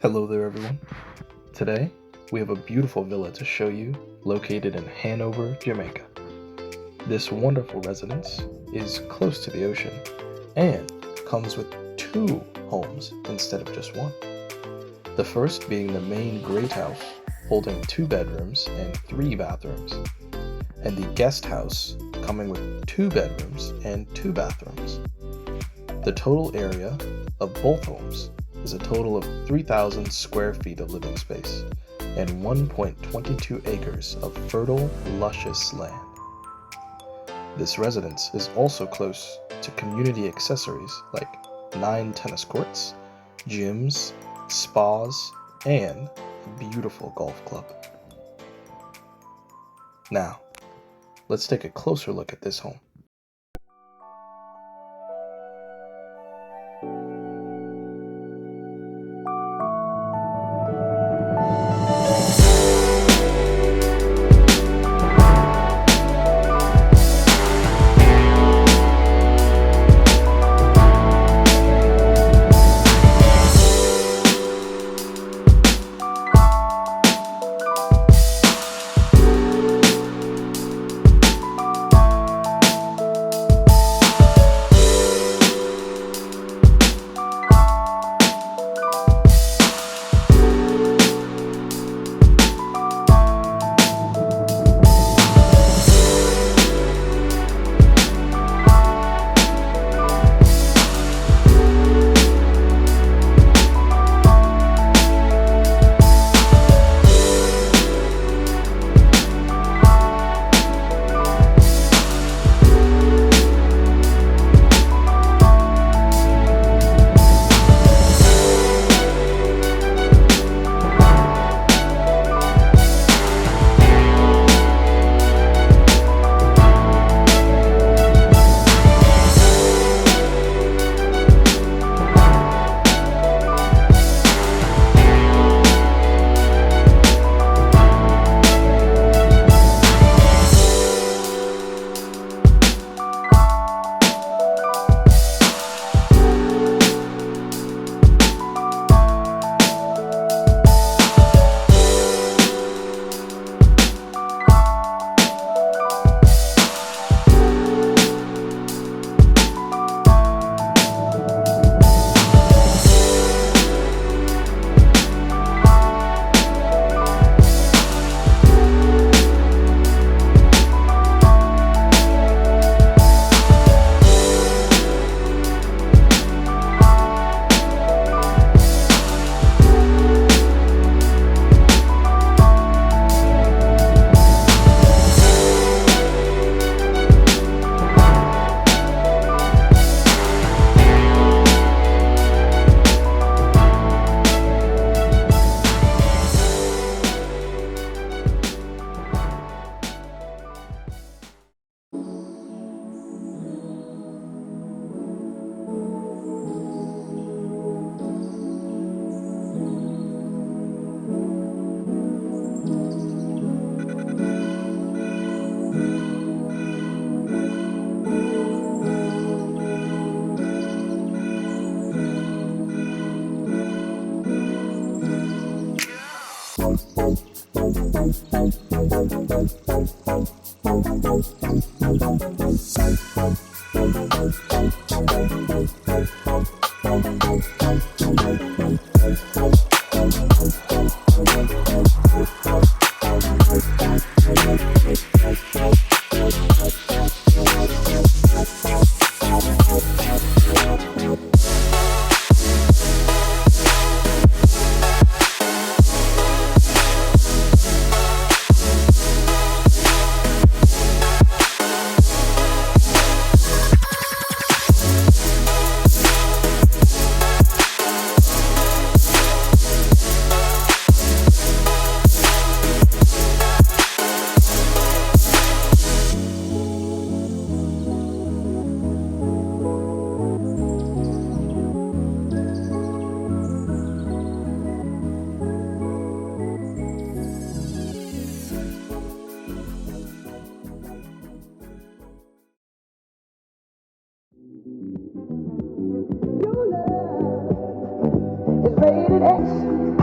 Hello there, everyone. Today, we have a beautiful villa to show you located in Hanover, Jamaica. This wonderful residence is close to the ocean and comes with two homes instead of just one. The first being the main great house, holding 2 bedrooms and 3 bathrooms, and the guest house coming with 2 bedrooms and 2 bathrooms. The total area of both homes is a total of 3,000 square feet of living space and 1.22 acres of fertile, luscious land. This residence is also close to community accessories like 9 tennis courts, gyms, spas, and a beautiful golf club. Now, let's take a closer look at this home. Rated X.